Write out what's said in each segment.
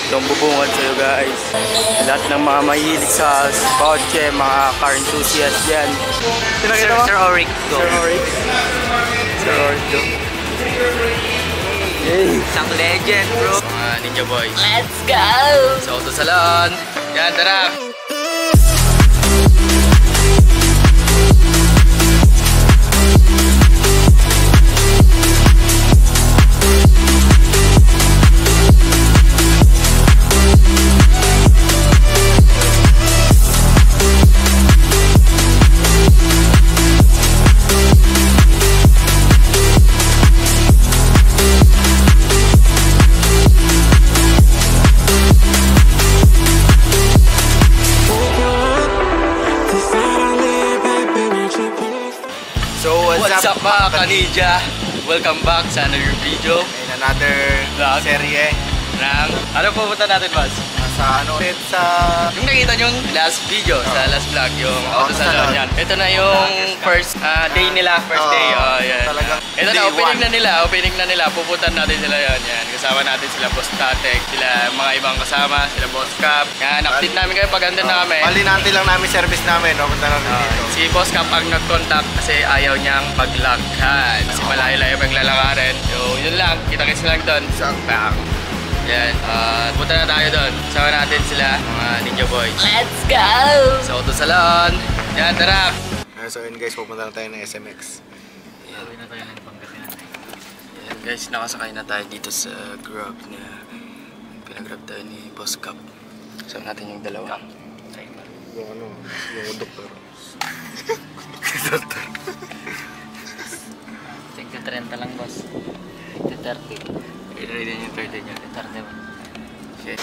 Itong bubungad sa'yo guys. Lahat ng mga mahilig sa kotse, mga car enthusiast yan. Sir Oric. Sir Oric. Sir Oric go. Yay! Isang legend bro. Mga Ninja Boys. Let's go! Sa Auto Salon. Yan, tara! What's up mga ka-ninja? Welcome back sa another video in another vlog serye ng ano pupunta natin boss? sa ano ulit sa Yung nakita nyo yung last video sa last vlog yung Auto Salon yan. Ito na yung first day nila, first day. Yan. Talagang Ito na, opening na nila. Pupuntan natin sila yan. Kasama natin sila Boss Tatek, sila mga ibang kasama, sila Boss Cap. Yan, update namin kayo pag andun na kami. Malinante lang namin service namin, no? Punta namin dito. Si Boss Cap ang nag-contact kasi ayaw niyang maglakad. Kasi malayo-layo maglalakarin. So, yun lang. Kita-kits lang doon. Bang! Yan. Punta na tayo doon. Sama natin sila, mga Ninja Boys. Let's go! Sa Auto Salon. Yan, tara! So yun guys, pupunta na tayo ng SMX. Gawin na tayo ng Pangasinan. Yan guys, nakasakay na tayo dito sa Grab na pinagrab tayo ni Boss Cap. Sama natin yung dalawa. Yung ano, yung doktor. Doktor. Tigka 30 lang boss. Tigka 30. I-ready niyo yung 30 niya. 31. Okay.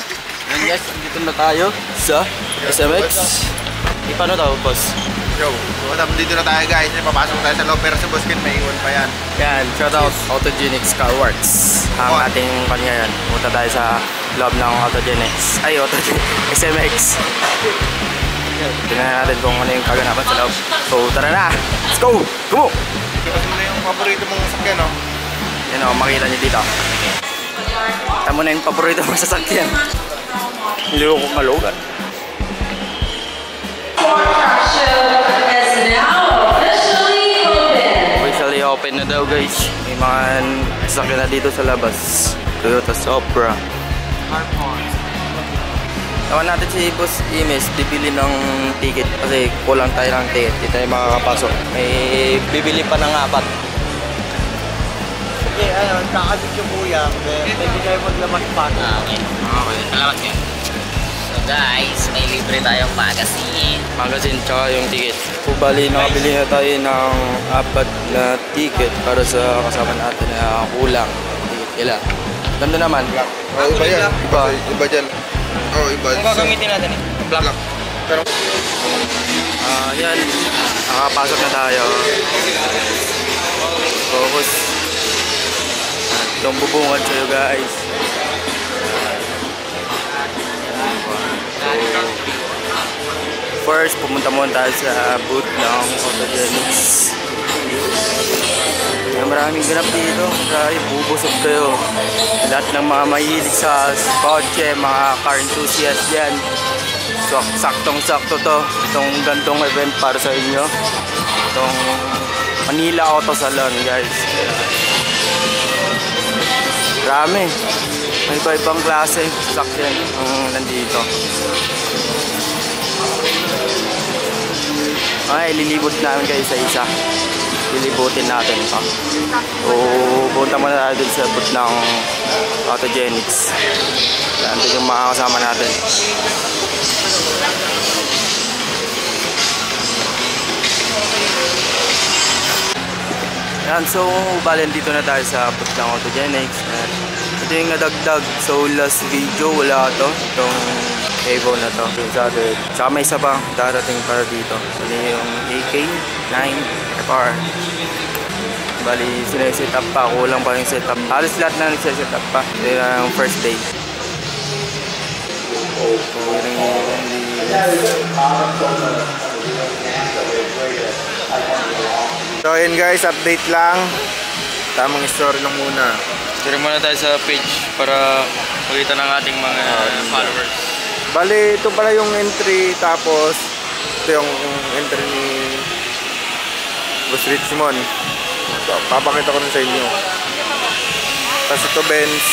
Yan guys, dito na tayo sa SMX. Paano tawag boss? Yo, dito na tayo guys. Papasok tayo sa loob pero si Boss Ken may iwan pa yan. Yan, shoutout Autogenics Car Works. Ang ating kanya yan. Punta tayo sa loob ng Autogenics. Ay, SMX. Tingnan natin kung ano yung kaganapan sa loob. So, tara na! Let's go! Go! Kasi mo na yung paborito mong sasakyan, no? Yan o, makita niyo dito. Tama na yung paborito mong sasakyan. Niloko malugan. Officially open na daw guys. May mga sasakyan na dito sa labas. Toyota Supra. Tawa natin si Boss Imes, bibili ng ticket kasi kulang tayo ng ticket. Hindi tayo makakapasok. May bibili pa ng 4. Okay, ayun, kakabit yung kuya. Pwede kayo maglabas pa. Okay. Okay, Salamat kayo. So guys, may libre tayong magazine. magazine tsaka yung ticket. So bali, nakabili na tayo ng 4 na ticket para sa kasama natin na kulang. Ticket kila. Ganda naman. Oh, iba yan. Iba dyan. Oh, iba. Kung gagamitin natin eh. Black. Pero yan. Nakapasok na tayo. Focus. Itong bubungad sa'yo guys. First, pumunta muna tayo sa booth ng Autogenics. Maraming ganap dito. Kaya bubusog kayo. Lahat ng mga mahilig sa kotse, mga car enthusiast yan. So, saktong-sakto to. Itong gantong event para sa inyo. Itong Manila Auto Salon guys. Marami. May iba-ibang klase sasakyan ang nandito. Ay, lilibot namin kayo sa isa. Lilibutin natin pa. So, punta muna tayo dun sa booth ng Autogenics. Nandun yung mga kasama natin. Yan, so balen dito na tayo sa booth ng Autogenics. Ito yung nadagdag. So last video wala to. Itong Evo na to. Saka may isa pa darating para dito. Ito yung AK9 FR. Bali sineset up pa. Kulang pa yung setup. Halos lahat na nagsiset up pa. Ito yung first day. So yun yung so yun guys, update lang. Tamang story lang muna. share muna tayo sa page para makita ng ating mga followers. Bali, ito pala yung entry, tapos ito yung entry ni Boss Richmond. So, papakita ko rin sa inyo. Tapos ito Benz,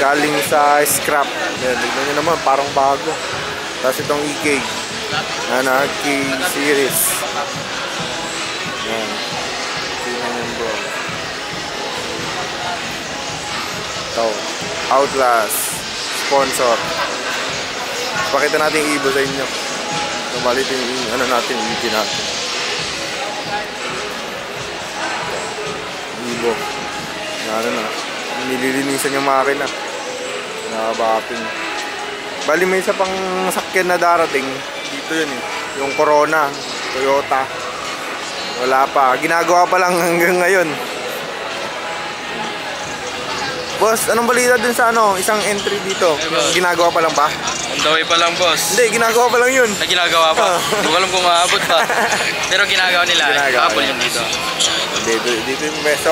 galing sa scrap. Yan, tignan nyo naman, parang bago. Tapos itong EK na key series. Yan. Tingnan nyo bro. Ito, Outlast sponsor. Pakita natin yung Evo sa inyo. Tumalit yung ano natin, EV natin. Evo. Ano na. Nililinisan yung makina. Nakabapping. Bali may isa pang sakyan na darating. Dito yun eh. Yung Corona. Toyota. Wala pa. Ginagawa pa lang hanggang ngayon. Boss, anong balita dun sa ano? Isang entry dito. Ginagawa pa lang ba? On the way pa lang, boss. Hindi, ginagawa pa lang yun. Ginagawa pa. Hindi ko alam kung maabot pa. Pero ginagawa nila. Kapol yun dito. Dito yung best.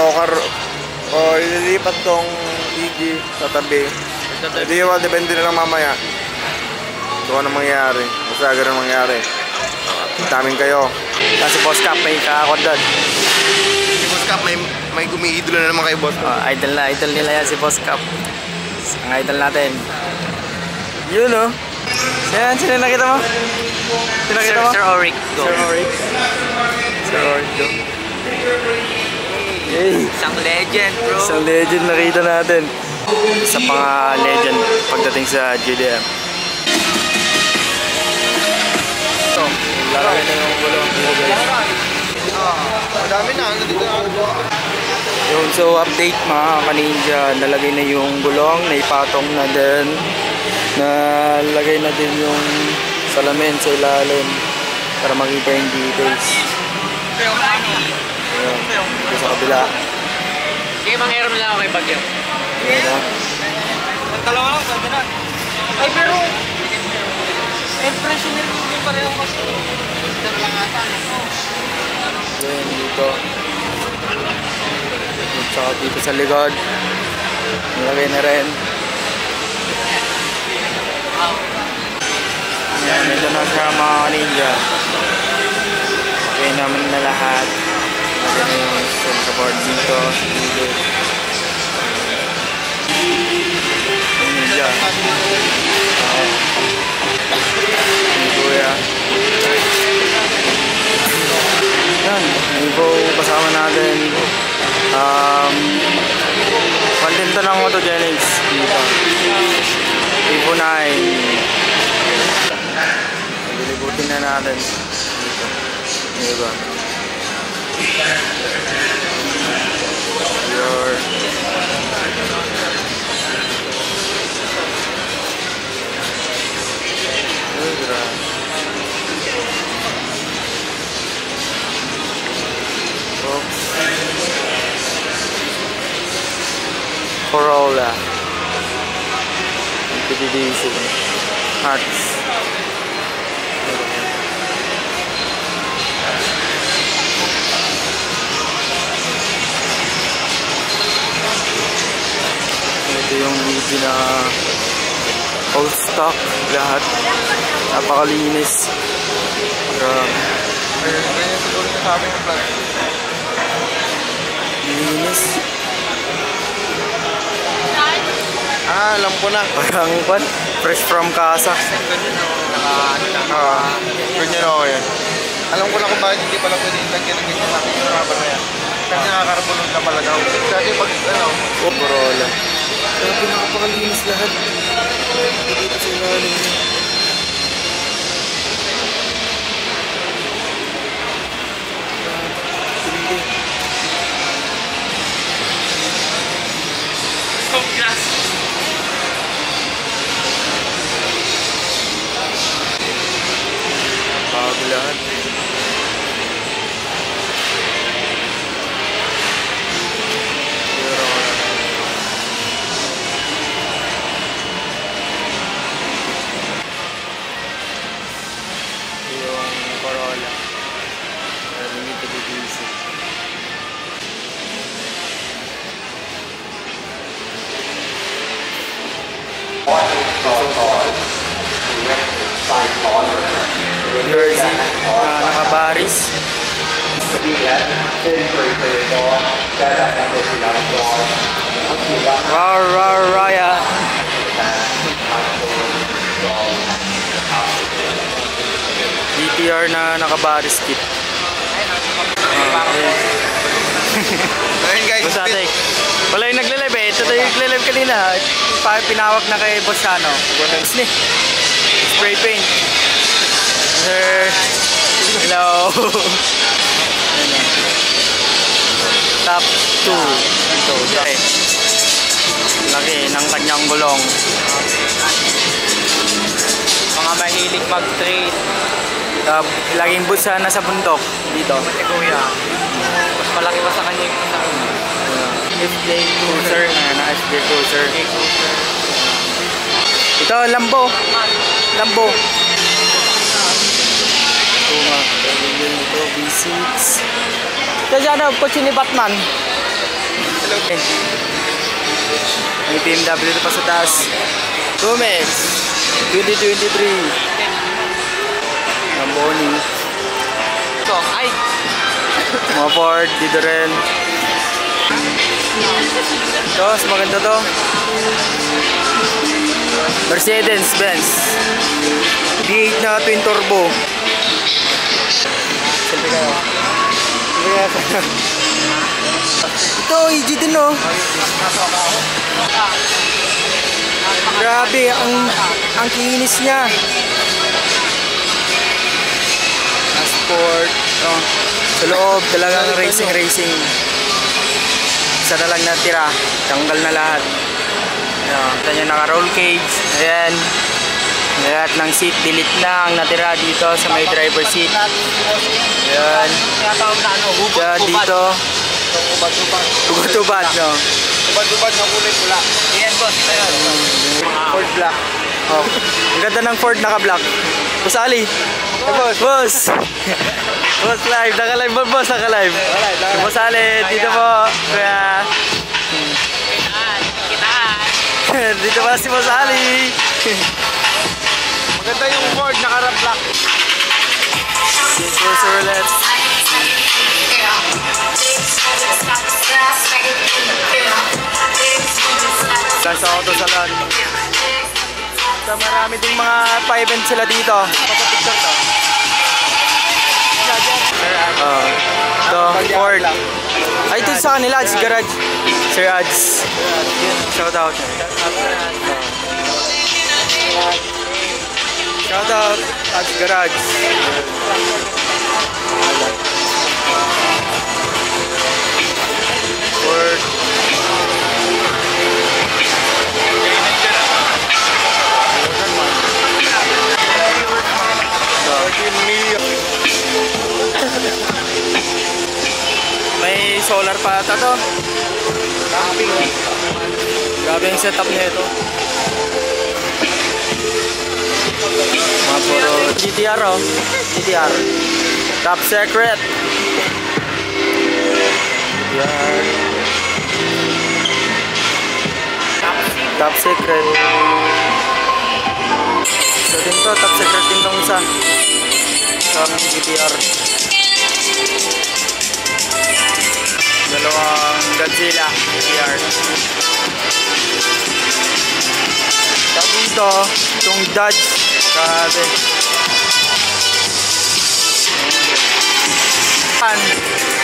O ililipat tong EG sa tabi. Hindi yun, depende na lang mamaya. Ito ano mangyayari. Basta ganun mangyayari. Tamin kayo. Kasi Boss Cap may kakakot doon. Si Boss Cap may gumiidolo na naman kay Boss. Idol nila yan si Boss Cap. Ang idol natin. Yun o. Sino nakita mo? Sino nakita mo? Sir Oric. Sir Oric. Sir Oric go. Yay! Isang legend, bro. Isang legend nakita natin. Isa pang legend pagdating sa GDM. Ito, lalagay na ng gulong. Madami na. Yun, so update mga kaninja. Nalagay na yung gulong, naipatong na din. Nalagay na din yung salamin sa ilalim para makita yung details. Ayan, dito sa kabila. Sige, manghiram lang ako kay Bagyo. Ayan na. Dalawa lang, pwede na. Ay, pero impression nila yung pareho kasi. Dalawa lang ata. Ayan, dito. At saka dito sa likod. Nilagay na rin. Ayan, ito na siya mga ninja. Okay naman na lahat. Lagyan na yung center board dito. Dito. Ninja. Kuya. Yan, Evo kasama natin. Content ng Autogenics dito. Evo 9. Lilibutin na natin dito. Diba? Your Corolla Edition Arts. Ito yung video na all stock lahat. Napakalinis. Grabe. Linis. Alam ko na. Parang pan, fresh from casa. Ganyan ako yan. Alam ko na kung bakit hindi pala pwede itagyan ng ganyan natin yung rubber na yan. Kasi nakakarbonod na pala daw. Dati pag Corolla. Grabe, napakalinis lahat. Dito sa ilalim. Hindi. Bago lahat. Jersey na nakabaris. Raya. DTR na nakabaris kit. Ayun guys, Busatek. Wala yung nagle-live eh. Ito yung nagle-live kanina. Pinawak na kay Bossano. Spray paint. Sir. Hello. Top 2. Ito. Okay. Laki ng kanyang gulong. Mga mahilig mag-trade. Laging Bossano sa bundok. Dito. Mati kuya. Mas malaki pa sa kanya yung kasama. FJ Cruiser. FJ Cruiser. Ito, Lambo. Lambo. Ito nga. Ito, V6. Ito dyan, kotse ni Batman. hello. May BMW ito pa sa taas. Gomez. 2023. Lamboni. Ito, ay! Mga Ford, dito rin. Ito, mas maganda to. Mercedes-Benz V8 na twin turbo. Siyempre kayo. Ito, EG din oh. Grabe, ang kinis niya. Sport. Oh. Sa loob, talagang racing. Isa na lang natira. Tanggal na lahat. Ito nyo, naka-roll cage. Ayan. Lahat ng seat, delete na ang natira dito sa may driver seat. Ayan. Ayan dito. Tubad-tubad, no? Tubad-tubad na kulay pula. Yan boss, ito yun. Ford Black. Oh. Ang ganda ng Ford naka-black. Boss Ali. Boss. Boss live. Naka-live ba boss? Naka-live. Boss Ali. Dito po. Kaya... Kitaan. Dito pa si Boss Ali. Maganda yung Ford, naka-black. Cruiser ulit. Sa auto salon. So, marami ding mga pa-event sila dito. Pagka-picture to. Ito, Ford. Ay, ito sa kanila, Ads Garage. Sir Ads. Shout out. Shout out, Ads Garage. Ford. May solar pa ata to. Grabe yung setup niya ito. Mga puro GTR oh. GTR. Top secret. GTR. Top secret. So din to, top secret din tong isa. GTR. Dalawang Godzilla GTR. Tapos dito, itong Dodge. Grabe.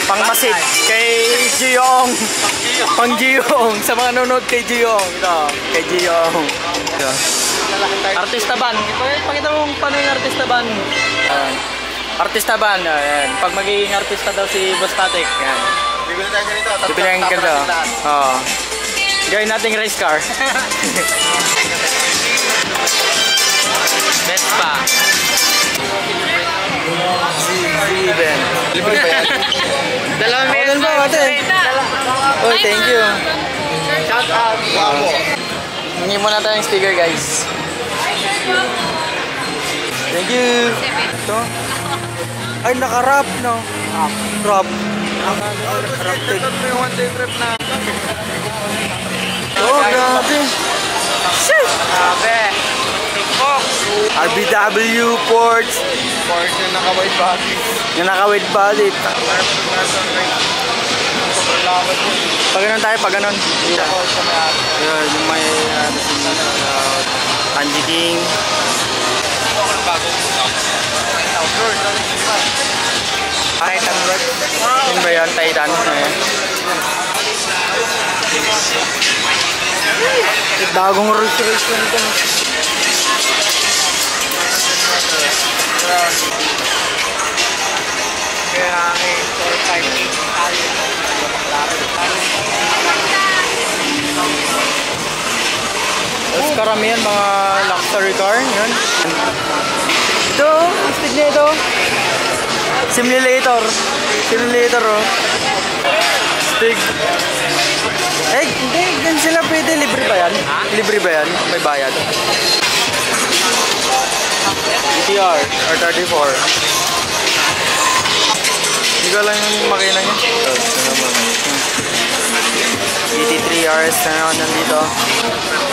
Pangmasid kay Giyong. Pang Giyong. Sa mga nanonood kay Giyong. Ito, kay Giyong. Artista ban. Pakita mo paano yung artista ban. Artista ban. Ayan. Pag magiging artista daw si Boss Tatek. Ayan. Bibili tayo ganito. Bibili ang ganito. Oo. Gawin nating race car. Vespa. Steven. Dalawang Meron ba ate? Oh, thank you. Shout out. Wow. Hingi muna tayong sticker guys. Thank you. Ito. Ay, naka-wrap no? Wrap. Naka-wrap tape. Yung one-day trip na. Oh, grabe. Shit! Grabe. RBW Porsche. Porsche na naka-wide body. Yung naka-wide body. Pag ganun tayo, pag ganun. Yun, yung may Tanji King. Titan Red. Yun ba yan? Titan. Bagong Rolls Royce lang ito. Ferrari 458. Tapos karamihan mga luxury car. Yan. Ito, speed na ito. Simulator. Simulator, oh. Stig. Eh, hindi. Ganun sila pwede. Libre ba yan? Libre ba yan? May bayad. GTR R34. Hindi ko lang yung makina niya. GT3 RS na naman nandito.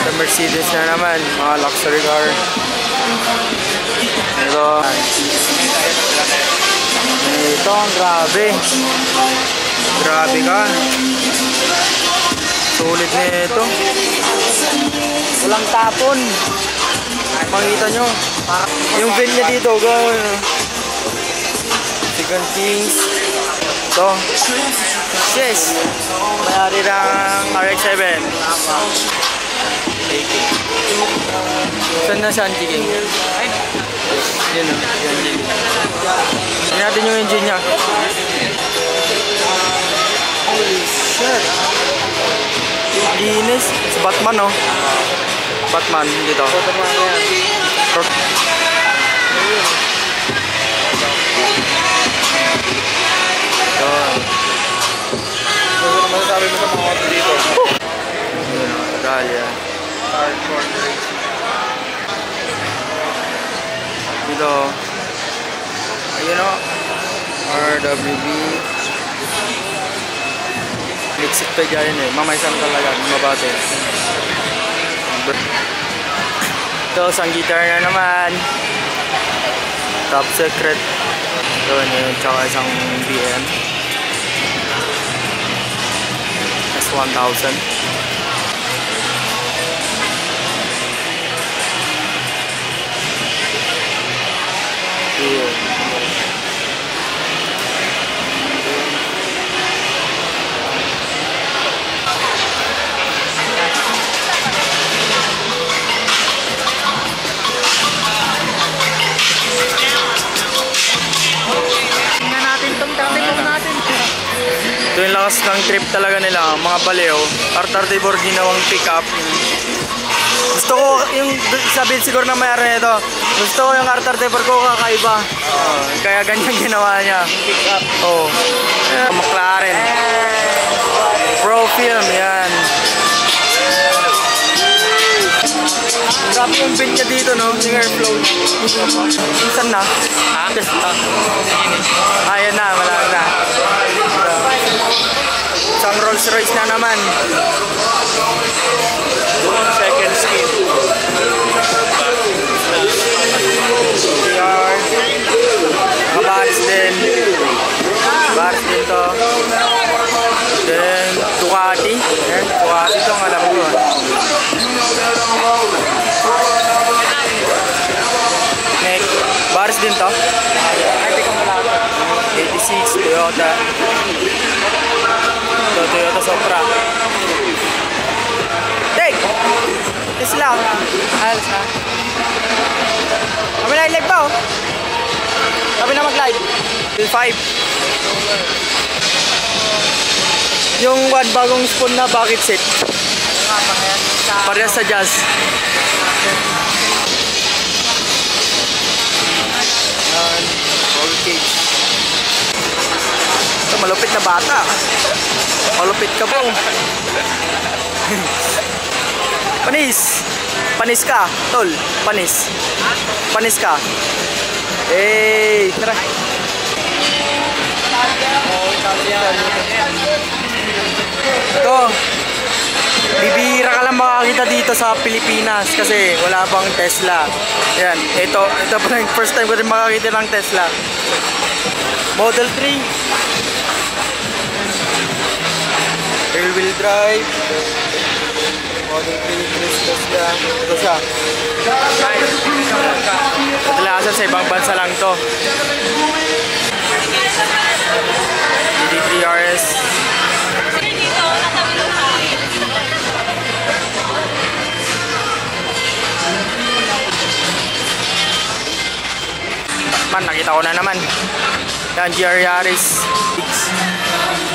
Sa Mercedes na naman. Mga luxury car. Ito. Ito, ang grabe. Grabe ka. Sulit na ito. Walang tapon. Makita nyo. Yung VIN niya dito. Second Kings. Ito. Yes. Mayari ng RX-7. Saan na siya ang King? Yun o. Tignan natin yung engine niya. Holy shit. Linis. Si Batman, no? Batman dito. Batman yan. Ano masasabi mo sa mga auto dito? Italia. Hardcore racing. Dito. Ayun o. RWB. Mixit pa dyan eh. Mamaysan talaga. Mabate. Ito, isang guitar na naman. Top Secret. Ito yun. Tsaka isang BM. S1000. Here. Ito yung lakas ng trip talaga nila, mga baliw. R34 ginawang pick-up. Gusto ko yung sabihin siguro na mayroon nito. Gusto ko yung R34 ko kakaiba. Kaya ganyan ginawa niya. Pick-up. Oh. McLaren. Pro Film, yan. Grabe yung bin niya dito, no? Yung airflow. Saan na? Ha? Ayan na, malaki na. Isang Rolls Royce na naman. Second skin. CR. Nakabaris din. Baris din to. Then Ducati. Ducati to, alam ko. Next. Baris din to. 86 Toyota. Toyota Supra. Take! Tesla. Alas na. Kami na i-live ba, oh? Kami na mag-live. 5. Yung one bagong spoon na bucket seat. Parehas sa Jazz. Roll cage. Ito, malupit na bata. Malupit ka po. Panis. Panis ka, tol. Panis. Panis ka. Eh, tara. Ito. Bibihira ka lang makakita dito sa Pilipinas kasi wala pang Tesla. Yan, ito pa yung first time ko rin makakita ng Tesla. Model 3. Rear wheel drive. Model 3 Tesla. Ito siya. Kadalasan sa ibang bansa lang to. GT3 RS. Nakita ko na naman. Yan, GR Yaris X.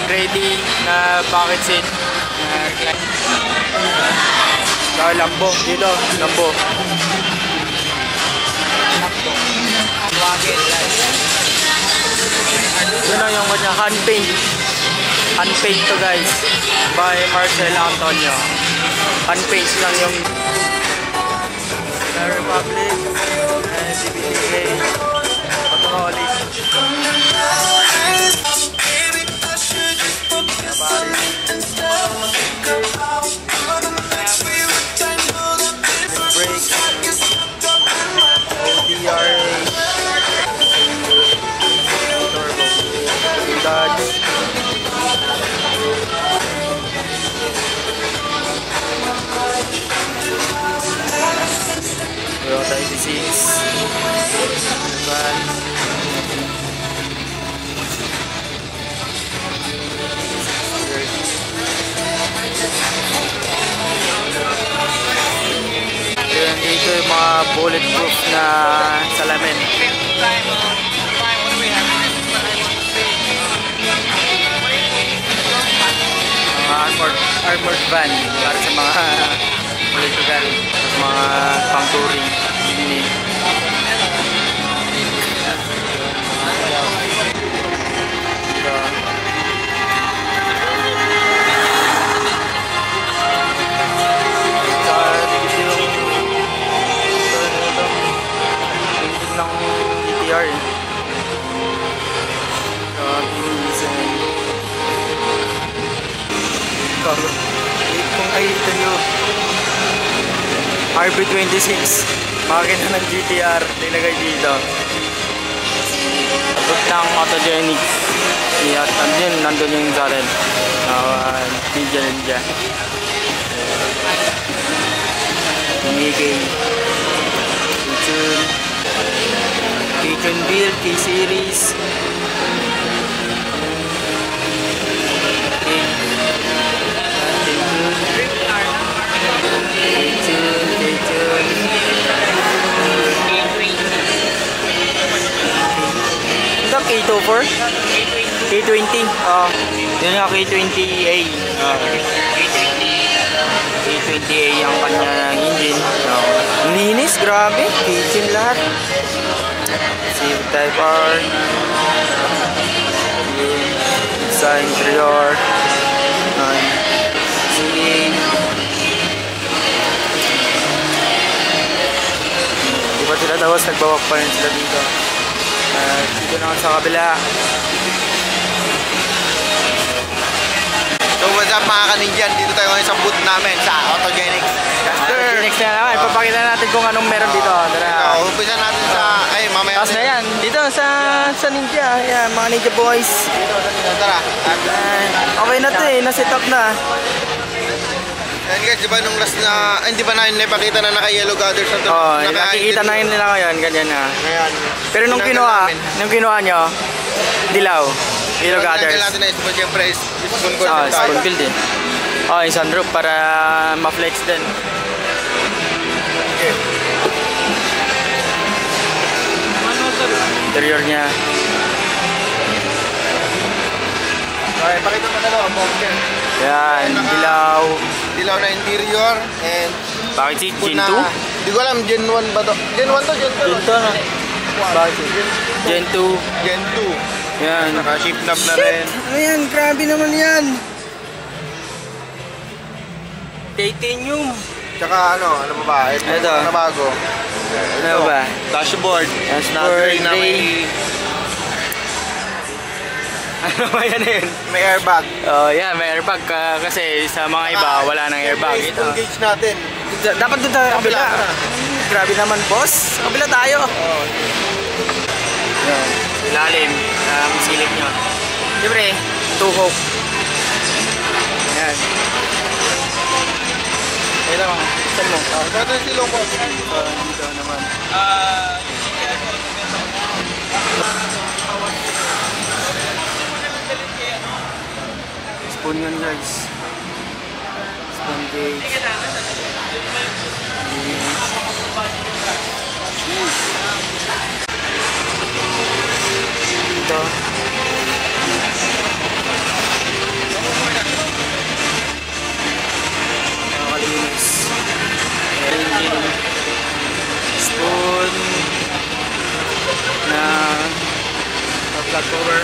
Ready na bucket seat. Lambo. Dito, Lambo. Yun na yung kanya, hand paint. Hand paint to guys. By Marcel Antonio. Hand paint lang yung Republic. And CBDK. Holy. Toyota 86. Dito yung mga bulletproof na salamin. Mga armored van para sa mga political, mga pang-touring. Kung nakikita nyo RB26 makina ng GTR nilagay dito. Abot ng Autogenics. Nandun yung sa atin Ninja Migay Kitchen Build K-Series. K24? K20? Yun nga, K20A. K20A ang kanyang engine. Linis, grabe. Kitchen lahat. Save Type R. Sa interior. CA. Di ba sila dawas? Nagbawak pa rin sila dito. Dito naman sa kabila. So what's up mga kaninjan? Dito tayo ngayon sa booth namin sa Autogenics. Autogenics na naman. Ipapakita natin kung anong meron dito. Umpisa natin sa... Ay, mamaya. Tapos na yan. Dito sa Ninja. Ayan, mga Ninja boys. Tara. Okay na to eh. Naset up na. Yan guys, di ba nung last na... Ay, hindi pa namin napakita na naka-yellow gutters na to? Oo, nakikita na nila ngayon. Ganyan na. Ayan. Pero nung kinuha nyo, dilaw. Yellow gutters. Kailangan natin na ito, siyempre, spoon court tayo. Spoon build din. Yung sunroof para ma-flex din. Okay. Interior niya. Okay, pakita mo na lang ang bunker. Yan, dilaw. Dilaw na interior and... Bakit si Gen 2? Hindi ko alam, Gen 1 ba to? Gen 1 to, Gen 2? Gen 2 na. Bakit? Gen 2. Gen 2. Yan. Naka-shift knob na rin. Ayan, grabe naman yan. Titanium. Tsaka ano pa ba? Ito. Ano bago? Ano ba? Dashboard. Dashboard. Na may Ano ba yan yun? May airbag. Yan, may airbag kasi sa mga iba wala nang airbag. Yung full gauge natin. Dapat doon tayo kabila. Grabe naman, boss. Sa kabila tayo. Yan. Ilalim. Silip nyo. Siyempre, tuhok. Yan. Ayun lang. Saan mo? Dito yung silong ko. Dito naman. Spoon yan, guys. Spoon gauge. Ito. Nakakalinis. Engine. Spoon. Na flat cover.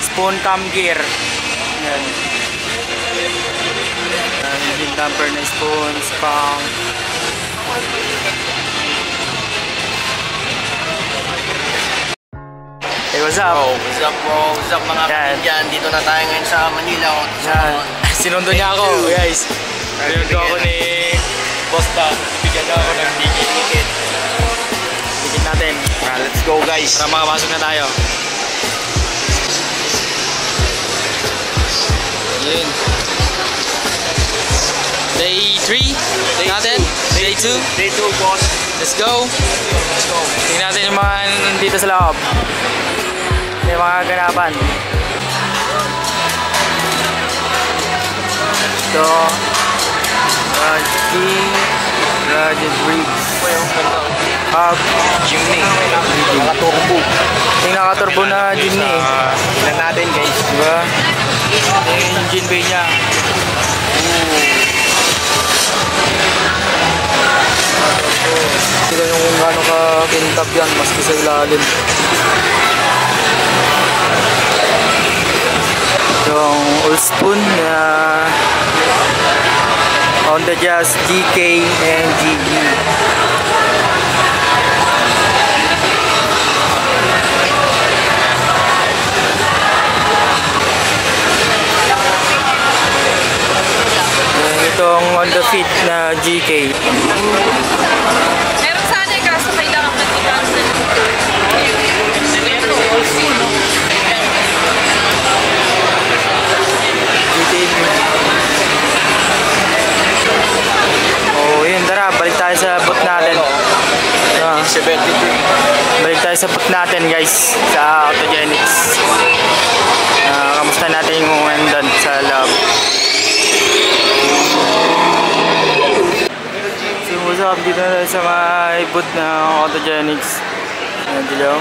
Spoon cam gear. Yan. Engine damper na spoon, spang. Hey, what's up? What's up bro? What's up mga kapatid? Dito na tayo ngayon sa Manila. Yan. Sinundo niya ako, guys. Sinundo ako ni Boss Ta. Bigyan ako ng ticket. Ticket natin. Let's go guys. Para makapasok na tayo. Yun. Day 3 natin. Day 2. Day 2 boss. Let's go. Let's go. Tingnan natin yung mga nandito sa loob. May mga ganapan. Ito. Gadget Briggs. Jimny. Nakaturbo. Yung nakaturbo na Jimny. Tingnan natin guys. Diba? Yung engine bay niya. Sila yung kung gaano ka kintab yan, maski sa ilalim. Yung old spoon na Honda Jazz GK and GG. Itong Honda Fit na GK. Meron sana yung kaso may lang ang nag-cancel. Oh, yun, tara, balik tayo sa boot natin. Balik tayo sa boot natin, guys, sa Autogenics. Kamusta natin yung nandun sa lab. So, what's up? Dito na tayo sa may boot ng Autogenics. Ayan, dilaw.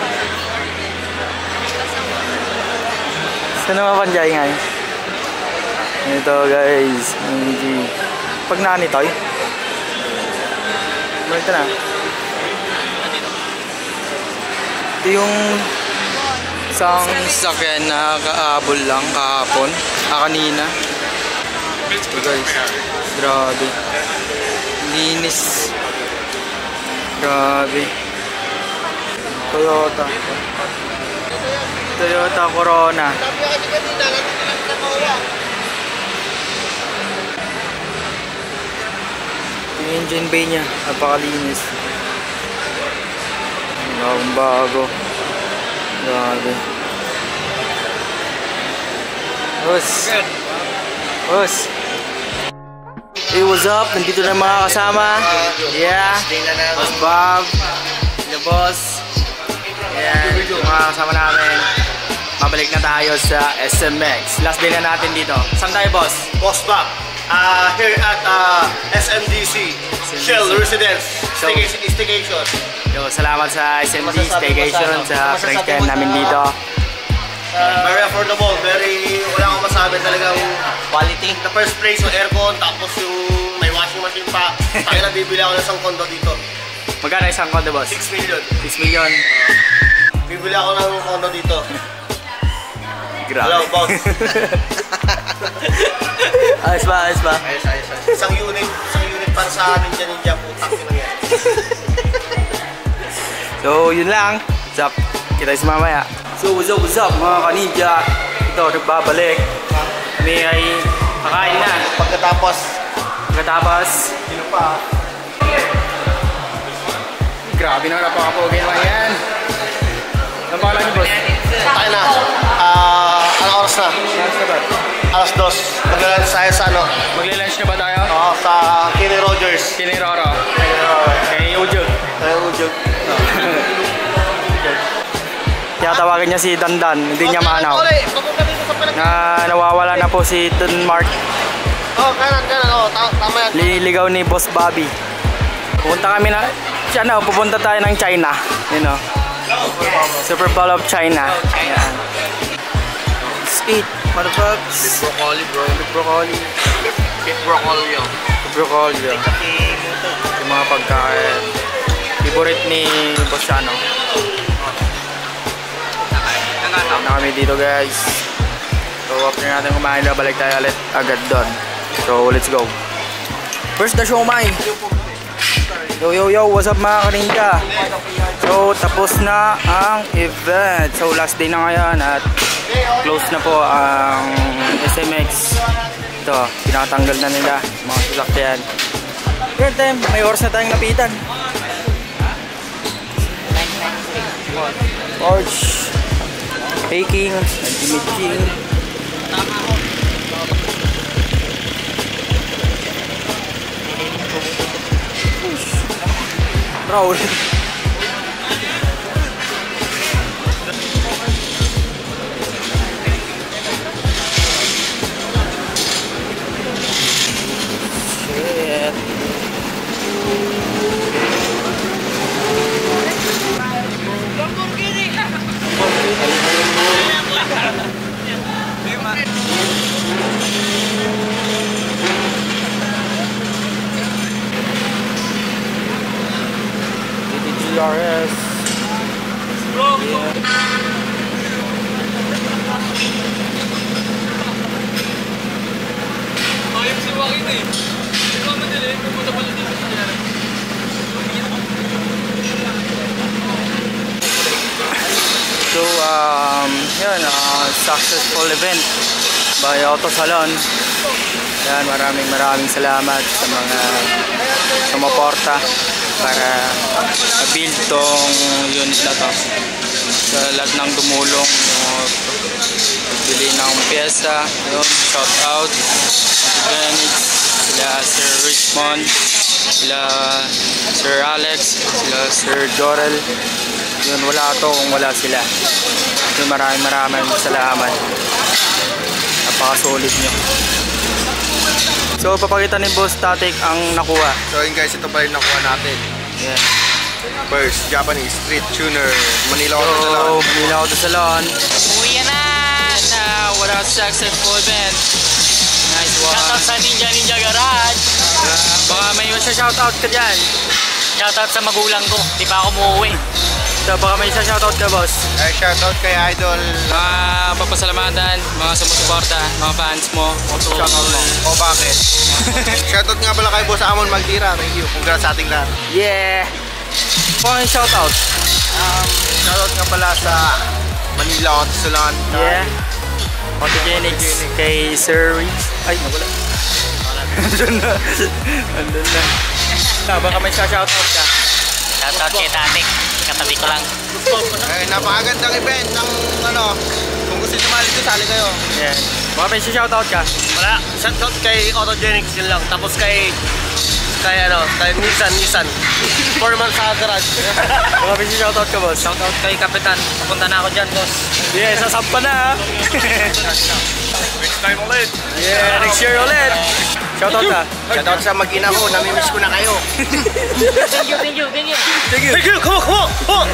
Saan naman panjay nga yun? Ito, guys. Pag nanitoy. Balik na. Ito yung isang sakyan na kaabol lang kahapon. Kanina. Ito, guys. Grabe. Linis. Grabe. Toyota Corona. Yung engine bay niya, napakalinis. Bagong bago. Grabe. Boss. Hey, what's up? Nandito na mga kasama. Yeah. Boss Bob. The boss. Ayan. Yung mga kasama namin. Mabalik na tayo sa SMX. Last day na natin dito. Saan tayo, boss? Boss Bob, here at SMDC, Shell Residence Staycation. Yo, salamat sa SMD Staycation sa friends kayo namin dito. Very affordable, wala akong masabi talagang quality. The first place yung aircon, tapos yung may washing machine pa. Tayo na bibili ako ng isang condo dito. Magkano isang condo, boss? 6 million. 6 million. Bibili ako ng condo dito. Grabe. Hello, boss. Ayos ba? Ayos. Isang unit para sa amin dyan, putang yun lang yan. So, yun lang. What's up? Kita sa mamaya. So what's up mga ka-ninja? Ito, nagbabalik. Kami ay kakain na. Pagkatapos, Sino pa? Grabe na napakapogi naman yan. Ang pangalan niyo, boss? tayo na. Anong oras na? Lunch na ba? Alas 2. Maglalunch tayo sa ano? Magli-lunch na ba tayo? Oo, sa Kenny Rogers. Kiniroro. Kay Ujog. Kaya tawagin niya si Dandan, hindi niya maanaw. Na nawawala na po si Don Mark. Oh, kanan. Oh, tama yan. Liligaw ni Boss Bobby. Pupunta kami na, pupunta tayo ng China. You know. Super Bowl of China. Ayan. Let's eat, motherfuckers. Broccoli, bro. Broccoli. Beef broccoli yun. Broccoli. Yung mga pagkain. Favorite ni Boss Chano. Na kami dito guys. So after natin kumain na, balik tayo ulit agad doon. So let's go. First the show my. Yo, what's up mga ka-ninja? So tapos na ang event. So last day na ngayon at close na po ang SMX. Ito, pinakatanggal na nila mga sasakyan. Good time, may oras na tayong napitan. Orge, Peking, Jimmy. Raul. Shit. GRS. Ayok si Joaquin eh. Ikaw madali, pupunta pala dito sa kanya. So, yun, successful event by Auto Salon. Yan, maraming salamat sa mga sumuporta para ma-build tong unit na to. Sa lahat ng tumulong, bili ng pyesa, yun, shout out sila Sir Richmond, sila Sir Alex, sila Sir Jorel. Yun, wala to kung wala sila. Yun, maraming salamat. Napaka-solid nyo. So, papakita ni Boss Static ang nakuha. So yun guys, ito pa rin nakuha natin. Yeah. First, Japanese Street Tuner, Manila Auto So, Salon. Manila Auto Salon. Uwi na! What a successful event. Nice one. Shoutout sa Ninja Garage! Baka may shoutout ka dyan. Shoutout sa magulang ko, di pa ako umuwi. So, baka may shoutout ka, boss. Shoutout kay Idol. Mga papasalamatan, mga sumusuporta, mga fans mo. Shoutout mo. O bakit? Shoutout nga pala kay Boss Amon Magdira. Thank you. Congrats sa ating lahat. Yeah! Pang shoutout. Shoutout nga pala sa Manila Auto Salon. Yeah. Autogenics kay Sir Rich. Ay, nawala. Andun na. Baka may shoutout ka. Shoutout kay Tatik, katabi ko lang. Napakagandang event ng kung gusto nyo mali dito, sali kayo. Yeah. Baka may shoutout ka. Wala. Shoutout kay Autogenics yun lang. Tapos kay Nissan. 4 months sa garage. Baka may shoutout ka, boss. Shoutout kay Kapitan, papunta na ako dyan, boss. Yeah, sasampa na ha. Next time ulit. Yeah, next year ulit. Shoutout ka. Shoutout sa mag-ina ko. Namimiss ko na kayo. Thank you. Thank you. Come on.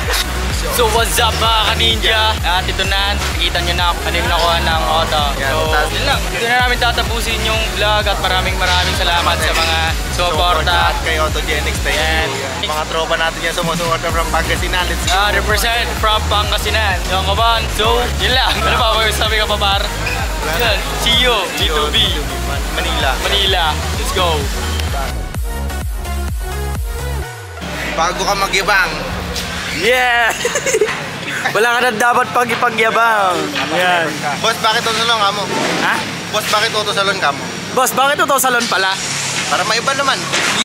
So what's up mga ka-ninja? At ito na, nakita nyo na ano yung nakuha ng auto. So yun lang, ito na namin tatapusin yung vlog at maraming salamat sa mga suporta. At kay Autogenics tayo. Yan. Mga tropa natin yan sumusuporta from Pangasinan. Let's go. Represent from Pangasinan. Yung kaban. So yun lang. Ano ba? Sabi ka pa par? Yun. See you. G2B. Manila. Let's go. Bago ka mag-ibang. Yeah! Wala ka na dapat pag-ipagyabang. Yan. Boss, bakit auto salon ka mo? Ha? Boss, bakit auto salon ka mo? Boss, bakit ito salon pala? Para maiba naman.